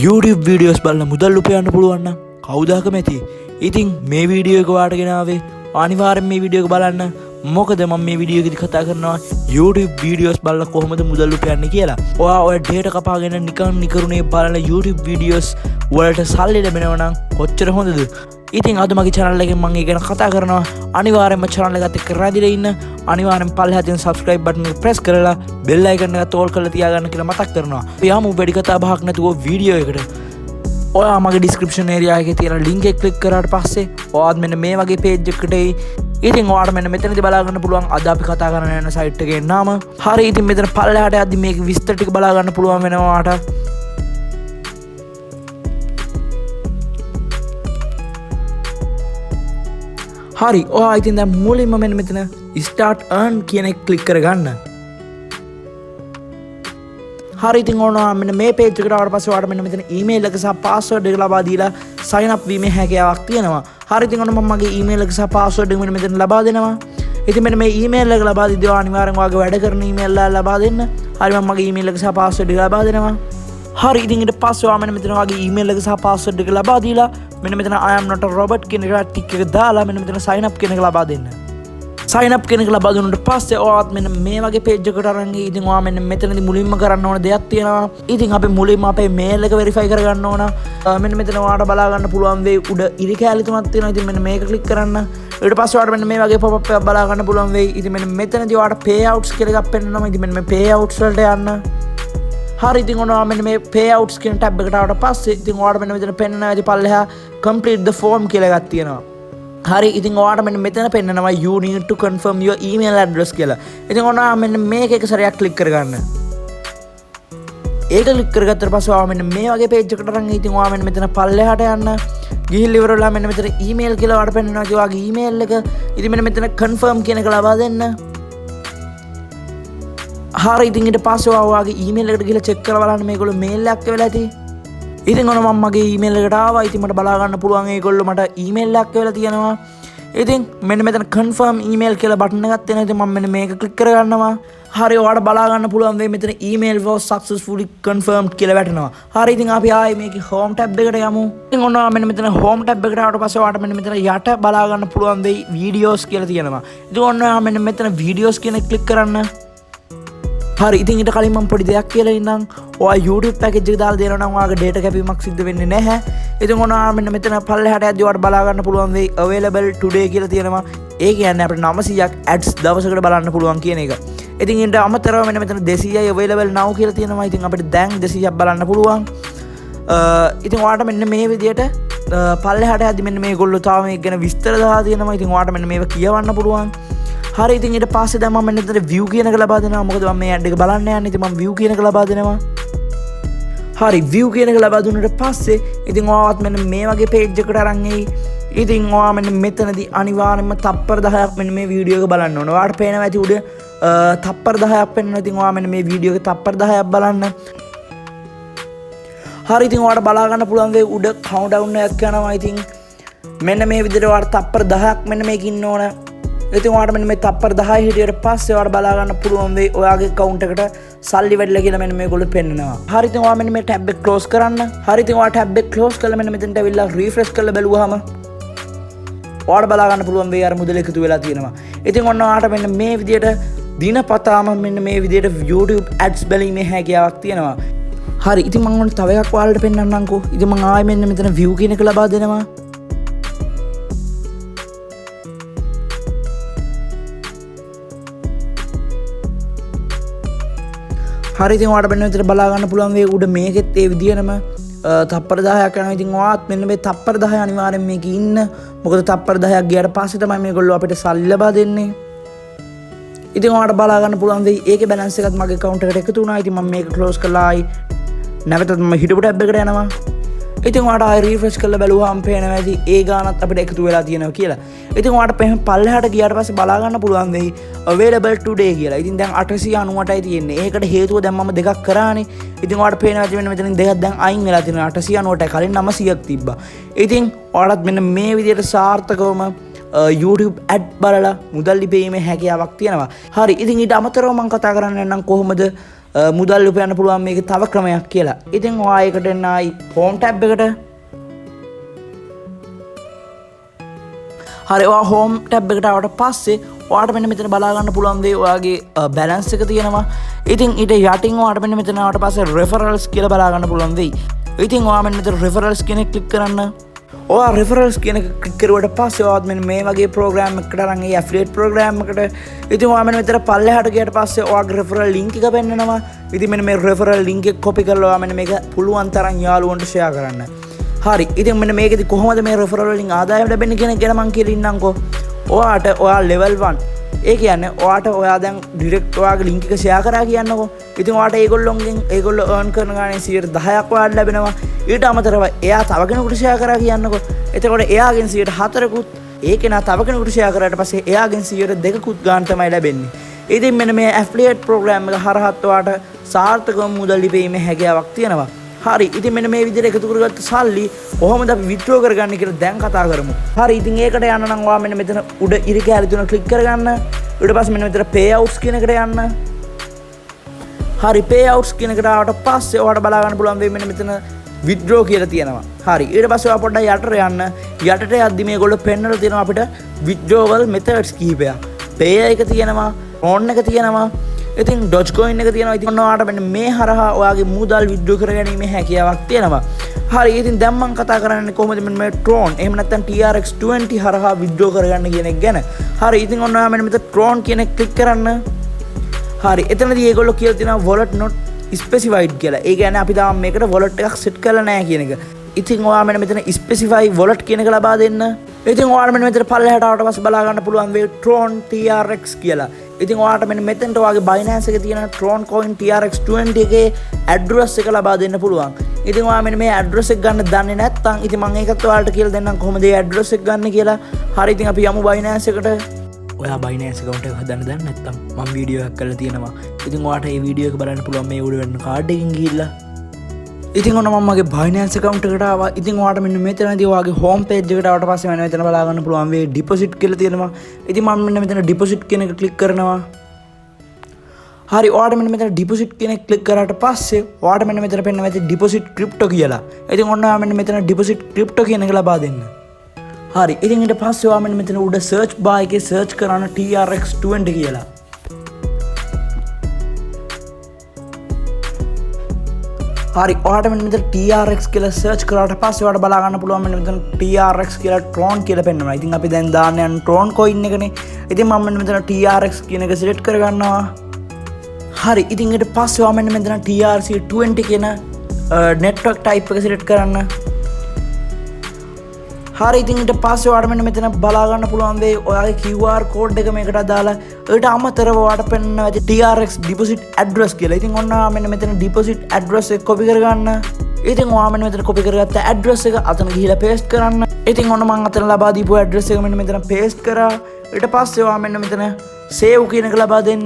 YouTube videos බලලා මුදල් උපයන්න පුළුවන් නම් කවුද කැමති? ඉතින් මේ වීඩියෝ එක ඔයාලට ගෙනාවේ අනිවාර්යෙන් මේ වීඩියෝ එක බලන්න. මොකද මම මේ වීඩියෝ එකේදී කතා කරනවා YouTube videos බලලා කොහොමද මුදල් උපයන්නේ කියලා. ඔයා ඔය data කපාගෙන නිකන් නිකරුණේ බලන YouTube videos වලට සල්ලි ලැබෙනවා නම් කොච්චර හොඳද? ඉතින් අද මගේ channel එකෙන් මම ඒ ගැන කතා කරනවා. අනිවාර්යෙන්ම channel එකත් එක්ක රැඳිලා ඉන්න. අනිවාර්යෙන් පල්ලෙහා තියෙන subscribe button එක press කරලා bell icon එක තෝල් කරලා තියාගන්න කියලා මතක් කරනවා. යමු වැඩි කතා බහක් නැතුව වීඩියෝ එකට. ඔයා මගේ description area එකේ තියෙන link එක click කරාට පස්සේ ඔයාත් මෙන්න මේ වගේ page එකකට එයි. ඉතින් ඔයාට මෙන්න මෙතනදී බලා ගන්න පුළුවන් අද අපි කතා කරන යන site එකේ නම. හරි ඉතින් මෙතන පල්ලෙහාට යද්දි මේක විස්තර ටික බලා ගන්න පුළුවන් වෙනවා ඔයාට. හරි ඔයා ඉතින් දැන් මුලින්ම මෙන්න මෙතන start earn කියන එක click කරගන්න. හරි ඉතින් ඔනවා මෙන්න මේ page එකට ආවට පස්සේ ඔයාලට මෙන්න මෙතන email එක සහ password එක ලබා දීලා sign up වීමේ හැකියාවක් තියෙනවා. හරි ඉතින් ඔන්න මම මගේ email එක සහ password එක මෙන්න මෙතන ලබා දෙනවා. ඉතින් මෙන්න මේ email එක ලබා දීදී ඔයා අනිවාර්යෙන් ඔයාගේ වැඩ කරන email එක ලබා දෙන්න. හරි මම මගේ email එක සහ password එක ලබා දෙනවා. හරි ඉතින් ඊට පස්සේ ඔයා මෙන්න මෙතන ඔයාගේ email එක සහ password එක ලබා දීලා මෙන්න මෙතන I am not a robot කියන එකට ටික් එක දාලා මෙන්න මෙතන sign up කියන එක ලබා දෙන්න. sign up කියන එක ලබා දුන්නාට පස්සේ ඔයාත් මෙන්න මේ වගේ page එකකට අරන් ගිහින් ඉතින් ඔයා මෙන්න මෙතනදී මුලින්ම කරන්න ඕන දෙයක් තියෙනවා. ඉතින් අපි මුලින්ම අපේ mail එක verify කරගන්න ඕන. මෙන්න මෙතන ඔයාට බලා ගන්න පුළුවන් වෙයි උඩ ඉරි කැලි තුනක් තියෙනවා. ඉතින් මෙන්න මේක click කරන්න. ඊට පස්සේ ඔයාට මෙන්න මේ වගේ pop up එකක් බලා ගන්න පුළුවන් වෙයි. ඉතින් මෙන්න මෙතනදී ඔයාට payouts කියලා එකක් පෙන්නනවා. ඉතින් මෙන්න මේ payouts වලට යන්න. හරි ඉතින් ඔනවා මෙන්න මේ payouts කියන tab එකට ආවට පස්සේ ඉතින් ඔයාට මෙන්න මෙතන පෙන්නනවා ඉතින් පල්ලෙහා complete the form කියලා එකක් තියෙනවා. හරි ඉතින් ඔයාට මෙන්න මෙතන පෙන්නනවා you need to confirm your email address කියලා. ඉතින් ඔනවා මෙන්න මේක එක සැරයක් click කරගන්න. ඒක click කරගත්තට පස්සේ ඔයා මෙන්න මේ වගේ page එකකට අරන් ඉතින් ඔයා මෙන්න මෙතන පල්ලෙහාට යන්න. ගිහිල්ලා ඉවර වෙලා මෙන්න මෙතන email කියලා ඔයාට පෙන්නනවා. ඉතින් ඔයාගේ email එක ඉතින් මෙන්න මෙතන confirm කියන එක ලබා දෙන්න. හරි ඉතින් ඊට පස්සේ ඔයාගේ email එකට ගිහලා check කරලා බලන්න මේගොල්ලෝ mail එකක් වෙලා ඇති. ඉතින් ඔන්න මම මගේ email එකට ආවා. ඉතින් මට බලා ගන්න පුළුවන් ඒගොල්ලෝ මට email එකක් වෙලා තියෙනවා. ඉතින් මෙන්න මෙතන confirm email කියලා button එකක් තියෙනවා. ඉතින් මම මෙන්න මේක click කරගන්නවා. හරි ඔයාලට බලා ගන්න පුළුවන් වෙයි මෙතන email was successfully confirmed කියලා වැටෙනවා. හරි ඉතින් අපි ආයේ මේකේ home tab එකට යමු. ඉතින් ඔන්න මෙන්න මෙතන home tab එකට ආවට පස්සේ ඔයාලට මෙන්න මෙතන යට බලා ගන්න පුළුවන් වෙයි videos කියලා තියෙනවා. ඉතින් ඔන්න මෙන්න මෙතන videos කියන එක click කරන්න. හරි ඉතින් ඊට කලින් මම පොඩි දෙයක් කියලා ඉන්නම්. ඔයා YouTube package එක දාලා දෙනවා නම් ඔයාගේ data කැපීමක් සිද්ධ වෙන්නේ නැහැ. ඉතින් ඔයා මෙන්න මෙතන පල්ලෙහාට යද්දී ඔයාට බලා ගන්න පුළුවන් වෙයි available today කියලා තියෙනවා. ඒ කියන්නේ අපිට 900ක් ads දවසකට බලන්න පුළුවන් කියන එක. ඉතින් ඊට අමතරව මෙන්න මෙතන 200යි available now කියලා තියෙනවා. ඉතින් අපිට දැන් 200ක් බලන්න පුළුවන්. ඉතින් ඔයාට මෙන්න මේ විදියට පල්ලෙහාට යද්දී මෙන්න මේගොල්ලෝ තාම මේක ගැන විස්තර දාලා තියෙනවා. ඉතින් ඔයාට මෙන්න මේක කියවන්න පුළුවන්. හරි ඉතින් ඊට පස්සේ දැන් මම මෙන්න මෙතන view කියන එක ලබා දෙනවා. මොකද මම මේ ad එක බලන්න යන්නේ. ඉතින් මම view කියන එක ලබා දෙනවා. හරි view කියන එක ලබා දුන්නාට පස්සේ ඉතින් ඔයාවත් මෙන්න මේ වගේ page එකකට අරන් එයි. ඉතින් ඔයා මෙන්න මෙතනදී අනිවාර්යයෙන්ම තප්පර 10ක් මෙන්න මේ වීඩියෝ එක බලන්න ඕන. ඔයාට පේනවා ඇති උඩ තප්පර 10ක් පෙන්වනවා. ඉතින් ඔයා මෙන්න මේ වීඩියෝ එක තප්පර 10ක් බලන්න. හරි ඉතින් ඔයාට බලා ගන්න පුළුවන් වෙයි උඩ countdown එකක් යනවා. ඉතින් මෙන්න මේ විදිහට ඔයාට තප්පර 10ක් මෙන්න මේක ඉන්න ඕන. ඉතින් ඔයාට මෙන්න මේ තප්පර 10 හිටියට පස්සේ ඔයාට බලා ගන්න පුළුවන් වෙයි ඔයාගේ account එකට සල්ලි වැඩිලා කියලා මෙන්න මේගොල්ලෝ පෙන්නනවා. හරි ඉතින් ඔයා මෙන්න මේ tab එක close කරන්න. හරි ඉතින් ඔයා tab එක close කරලා මෙන්න මෙතනට ඇවිල්ලා refresh කරලා බැලුවාම ඔයාට බලා ගන්න පුළුවන් වෙයි අර මුදල එකතු වෙලා තියෙනවා. ඉතින් ඔන්න ඔයාට මෙන්න මේ විදියට දිනපතාම මෙන්න මේ විදියට YouTube ads බැලීමේ හැකියාවක් තියෙනවා. හරි ඉතින් මම ඔන්න තව එකක් ඔයාලට පෙන්නන්නම්කෝ. ඉතින් මම ආයෙ මෙන්න මෙතන view කියන එක ලබා දෙනවා. හරි ඉතින් ඔයාලට මෙන්න මෙතන බලා ගන්න පුළුවන් වෙයි උඩ මේකෙත් ඒ විදියටම තප්පර 10ක් යනවා. ඉතින් ඔයාත් මෙන්න මේ තප්පර 10 අනිවාර්යෙන් මේකේ ඉන්න. මොකද තප්පර 10ක් ගියාට පස්සේ තමයි මේගොල්ලෝ අපිට සල්ලි ලබා දෙන්නේ. ඉතින් ඔයාලට බලා ගන්න පුළුවන් වෙයි ඒකේ balance එකත් මගේ account එකට එකතු වුණා. ඉතින් මම මේක close කරලා ආයි නැවතත් මම හිටපු tab එකට යනවා. ඉතින් ඔයාට ආයි refresh කරලා බැලුවාම පේනවා ඇති ඒ ගානත් අපිට එකතු වෙලා තියෙනවා කියලා. ඉතින් ඔයාට පල්ලෙහාට ගියාට පස්සේ බලා ගන්න පුළුවන් වෙයි available today කියලා. ඉතින් දැන් 898යි තියෙන්නේ. ඒකට හේතුව දැන් මම දෙකක් කරානේ. ඉතින් ඔයාට පේනවා ඇති මෙන්න මෙතනින් දෙකක් දැන් අයින් වෙලා තියෙනවා. 898යි කලින් 900ක් තිබ්බා. ඉතින් ඔයාලත් මෙන්න මේ විදිහට සාර්ථකවම YouTube ad බලලා මුදල් ලිපීමේ හැකියාවක් තියෙනවා. හරි ඉතින් ඊට අමතරව මම කතා කරන්න යනම් කොහොමද මුදල් උපයන්න පුළුවන් මේකේ තව ක්‍රමයක් කියලා. ඉතින් ඔයා ඒකට එන්න ආයි home tab එකට. හරි ඔයා home tab එකට ආවට පස්සේ ඔයාට මෙන්න මෙතන බලා ගන්න පුළුවන් දේ ඔයාගේ balance එක තියෙනවා. ඉතින් ඊට යටින් ඔයාට මෙන්න මෙතන ආවට පස්සේ referrals කියලා බලා ගන්න පුළුවන් වෙයි. ඉතින් ඔයා මෙන්න මෙතන referrals කියන එක ක්ලික් කරන්න. ඔයා referrals කියන එක ක්ලික් කරුවට පස්සේ ඔයාත් මෙන්න මේ වගේ program එකකට අරන් ඒ affiliate program එකට. ඉතින් ඔයා මෙන්න මෙතන පල්ලෙහාට ගියට පස්සේ ඔයාගේ referral link එක පෙන්නනවා. ඉතින් මෙන්න මේ referral link එක copy කරලා ඔයා මෙන්න මේක පුළුවන් තරම් යාළුවන්ට share කරන්න. හරි. ඉතින් මෙන්න මේකෙදි කොහොමද මේ referral වලින් ආදායම ලැබෙන්නේ කියන එක ගැන මම කියලා ඉන්නම්කෝ. ඔයාට ඔයා level 1 ඒ කියන්නේ ඔයාට ඔයා දැන් ඩිරෙක්ට් ඔයාගේ link එක share කරා කියන්නකෝ. ඉතින් ඔයාට ඒගොල්ලෝ earn කරන ගානේ 10%ක් ඔයාලට ලැබෙනවා. ඊට අමතරව එයා තව කෙනෙකුට share කරා කියන්නකෝ. එතකොට එයාගෙන් 4%කුත් ඒකේ නා තව කෙනෙකුට share කරාට පස්සේ එයාගෙන් 2%කුත් ගන්න තමයි ලැබෙන්නේ. ඉතින් මෙන්න මේ affiliate program එක හරහත් ඔයාට සාර්ථකව මුදල් ලිපීමේ හැකියාවක් තියෙනවා. හරි. ඉතින් මෙන්න මේ විදිහට එකතු කරගත්ත සල්ලි කොහොමද අපි withdraw කරගන්නේ කියලා දැන් කතා කරමු. හරි. ඉතින් ඒකට යන්න නම් ඔයා මෙන්න මෙතන උඩ ඉරි කැලේ තුන ක්ලික් කරගන්න. ඊට පස්සේ මෙන්න මෙතන payouts කියන එකට යන්න. හරි. payouts කියන එකට ආවට පස්සේ ඔයාලට බලා ගන්න පුළුවන් වෙයි මෙන්න මෙතන withdraw කියලා තියෙනවා. හරි. ඊට පස්සේ ඔයා පොඩ්ඩක් යටට යන්න. යටට යද්දි මේගොල්ලෝ පෙන්නලා තියෙනවා අපිට withdrawal methods කිහිපයක්. pay එක තියෙනවා, loan එක තියෙනවා. ඉතින් Dogecoin එක තියෙනවා. ඉතින් ඔයාලට මෙන්න මේ හරහා ඔයාගේ මුදල් withdraw කරගැනීමේ හැකියාවක් තියෙනවා. හරි. ඉතින් දැන් මම කතා කරන්නේ කොහොමද මෙන්න මේ Tron එහෙම නැත්නම් TRX20 හරහා withdraw කරගන්න කියන එක ගැන. හරි. ඉතින් ඔන්න ඔයා මෙන්න මෙතන Tron කියන එක ක්ලික් කරන්න. හරි. එතනදී ඒගොල්ලෝ කියලා තියෙනවා wallet not specified කියලා. ඒ කියන්නේ අපි තාම මේකට wallet එකක් set කරලා නැහැ කියන එක. ඉතින් ඔයා මෙන්න මෙතන specify wallet කියන එක ලබා දෙන්න. ඉතින් ඔයාලා මෙන්න මෙතන පල්ලෙහාට ආවට පස්සේ බලා ගන්න පුළුවන් වේ Tron TRX කියලා. ඉතින් ඔයාට මෙන්න මෙතනට ඔයාගේ Binance එකේ තියෙන Tron coin TRX20 එකේ address එක ලබා දෙන්න පුළුවන්. ඉතින් ඔයා මෙන්න මේ address එක ගන්න දන්නේ නැත්නම් ඉතින් මම ඒකත් ඔයාලට කියලා දෙන්නම් කොහොමද මේ address එක ගන්න කියලා. හරි. ඉතින් අපි යමු Binance එකට. ඔයා Binance account එක හදන්න දන්නේ නැත්නම් මම වීඩියෝ එකක් කරලා තියෙනවා. ඉතින් ඔයාට මේ වීඩියෝ එක බලන්න පුළුවන් මේ උඩ වෙන කාඩ් එකකින් ගිහිල්ලා. ඉතින් ඔන්න මම මගේ Binance account එකට ආවා. ඉතින් ඔයාට මෙන්න මෙතනදී ඔයාගේ home page එකට ආවට පස්සේ මෙන්න මෙතන බලා ගන්න පුළුවන් වේ deposit කියලා තියෙනවා. ඉතින් මම මෙන්න මෙතන deposit කියන එක click කරනවා. හරි. ඔයාට මෙන්න මෙතන deposit කියන එක click කරාට පස්සේ ඔයාට මෙන්න මෙතන පෙන්නනවා ඇති deposit crypto කියලා. ඉතින් ඔන්න ඔයා මෙන්න මෙතන deposit crypto කියන එක ලබා දෙන්න. හරි. ඉතින් ඊට පස්සේ ඔයා මෙන්න මෙතන උඩ search bar එකේ search කරන TRX20 කියලා. හරි. ඔයාට මෙන්න මෙතන TRX කියලා search කරාට පස්සේ ඔයාට බලා ගන්න පුළුවන් මෙන්න මෙතන TRX කියලා Tron කියලා පෙන්නනවා. ඉතින් අපි දැන් දාන්න යන Tron coin එකනේ. ඉතින් මම මෙන්න මෙතන TRX කියන එක select කරගන්නවා. හරි. ඉතින් ඊට පස්සේ ඔයා මෙන්න මෙතන TRC20 කියන network type එක select කරන්න. හරි. ඉතින් ඊට පස්සේ ඔයාට මෙන්න මෙතන බලා ගන්න පුළුවන් වෙයි ඔයාගේ QR code එක මේකට දාලා ඊට අමතරව ඔයාට පෙන්නනවා ඇති TRX deposit address කියලා. ඉතින් ඔන්න ඔයා මෙන්න මෙතන deposit address එක copy කරගන්න. ඉතින් ඔයා මෙන්න මෙතන copy කරගත්ත address එක අතන ගිහිලා paste කරන්න. ඉතින් ඔන්න මම අතන ලබා දීපු address එක මෙන්න මෙතන paste කරා. ඊට පස්සේ ඔයා මෙන්න මෙතන save කියන එක ලබා දෙන්න.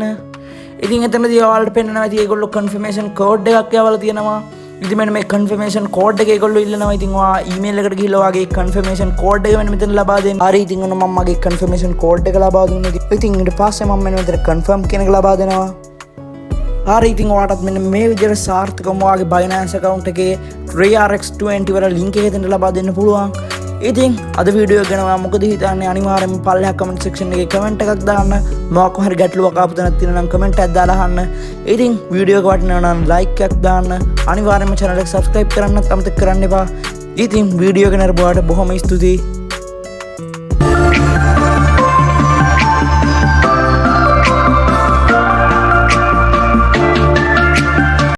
ඉතින් එතනදී ඔයාලට පෙන්නනවා ඇති ඒගොල්ලෝ confirmation code එකක් යවලා තියෙනවා. ඉතින් මෙන්න මේ confirmation code එක ඒගොල්ලෝ ඉල්ලනවා. ඉතින් ඔයා email එකට ගිහිල්ලා ඔයාගේ confirmation code එක මෙන්න මෙතන ලබා දෙන්න. හරි. ඉතින් ඔන්න මම මගේ confirmation code එක ලබා දුන්නා. ඉතින් ඊට පස්සේ මම මෙන්න මෙතන confirm කියන එක ලබා දෙනවා. හරි. ඉතින් ඔයාටත් මෙන්න මේ විදිහට සාර්ථකවම ඔයාගේ Binance account එකේ TRX20 වල link එක දෙන්න ලබා දෙන්න පුළුවන්. ඉතින් අද වීඩියෝ එක ගැන ඔයා මොකද හිතන්නේ? අනිවාර්යෙන්ම පල්ලෙහා comment section එකේ comment එකක් දාන්න. මොකක් හරි ගැටලුවක් ආපු තැනක් තියෙනවා නම් comment එකක් දාලා අහන්න. ඉතින් වීඩියෝ එක වටිනවා නම් like එකක් දාන්න. අනිවාර්යෙන්ම channel එක subscribe කරන්නත් අමතක කරන්න එපා. ඉතින් වීඩියෝ එක නරඹුවාට බොහොම ස්තුතියි.